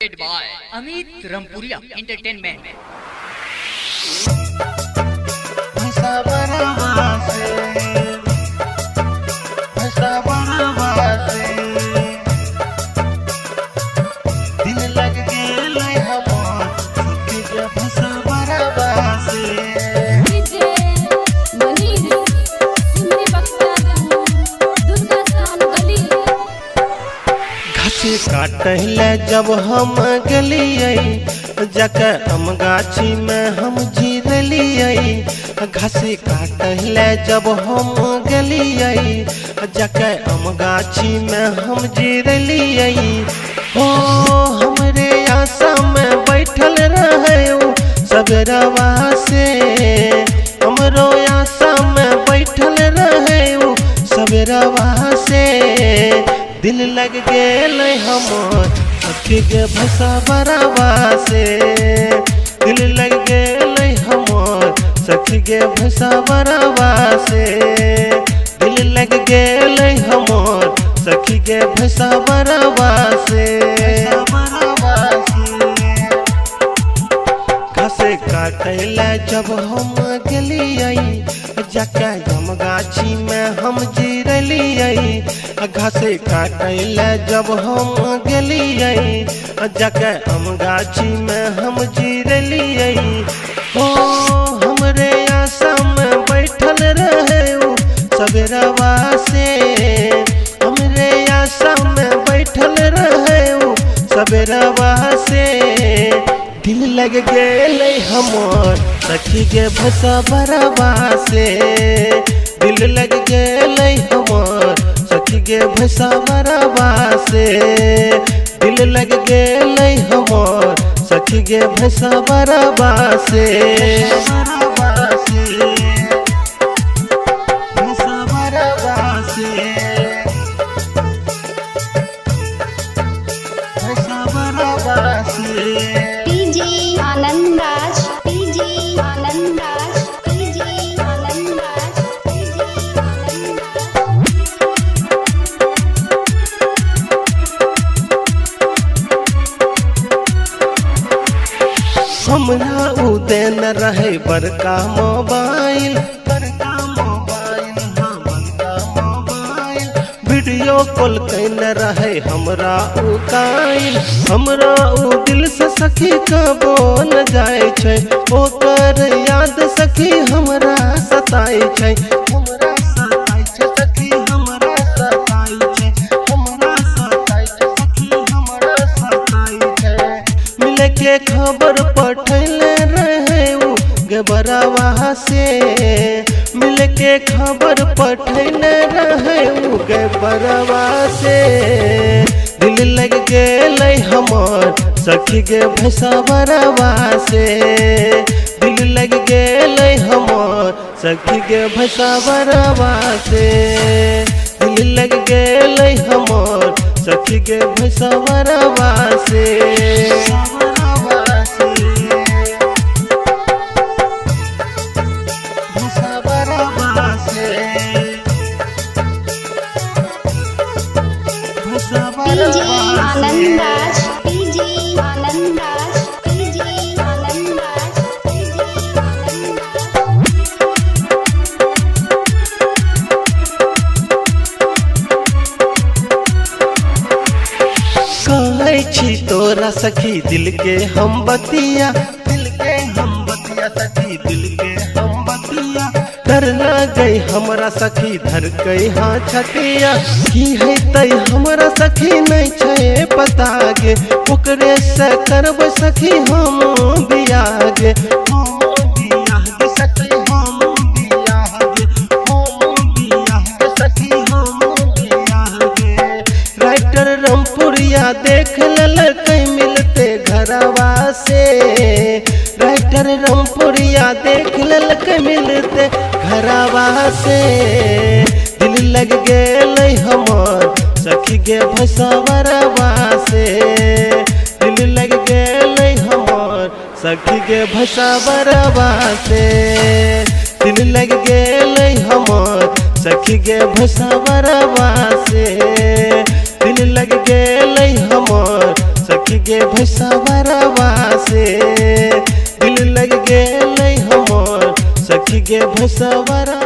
presented by Amit Rampuria Entertainment. काटले जब हम गलिए जके हम गाछी में हम जीरलिए घासी काटले जब हम गलिए जके हम गाछी में हम जीरलिए ओ हमरे आशा में बैठल रहे सबरवा से हमरो आशा में बैठल रहे सबरवा से दिल लग गेल हमर सखी के भसा बरवा से दिल लग गेल हमर सखी के भसा बरवा से दिल लग गेल हमर सखी के भसा बरवा से घासे काटले जब हम गलिए जके हम गाछी में हम जीरलिए घासे काटले जब हम गलिए जके हम गाछी में हम जीरलिए ओ हमरे आशा में बैठल रहे सबरवा से हमरे आशा में बैठल रहे सबरवा से दिल लग गेल हमर सखी के भसा बरवा से दिल लग गेल हमर सखी के भसा बरवा से दिल लग गेल हमर सखी के भसा बरवा से हमरा उदेन रहे बड़का मोबाइल वीडियो कॉल कैन रहे हमरा उ काइल हमरा उ दिल से सखी कबो न जाए छै ओकर याद सखी हमरा सताई छै हमरा सताई छै सखी हमरा सताई छै हमरा सताई छै सखी हमरा सताई छै मिले के खबर पठैले रहे गबरवा से मिल के खबर पठैले रहे गबरवा से दिल लग गेल हमर सखी के भसा बरवा से दिल लग गेल हमर सखी के भसा बरवा से दिल लग गेल हमर सखी के भसा बरवा से तोरा सखी दिल के हम बतिया सखी दिल के हम बतिया डर लगे हमरा सखी धर गई हाँ छतिया की है तै हमरा सखी नहीं छे पता गे ओकरे से करब सखी हम बियाह गे सखी हम बियाह गे सखी हम बियाह गे राइटर रामपुरिया देख ललकै मिलते घरवा से राइटर रामपुरिया देख ललकै मिलते घरवा से दिल लग गेल हमर सखी के भसा बरवा से दिल लग गेल हमर सखी के भसा बरवा से दिल लग गेल हमर सखी के भसा बरवा से दिल लग गेल हमर सखी सखी गे भैसवरवा से दिल लग गेल हमर सखी गे भैसवरवा।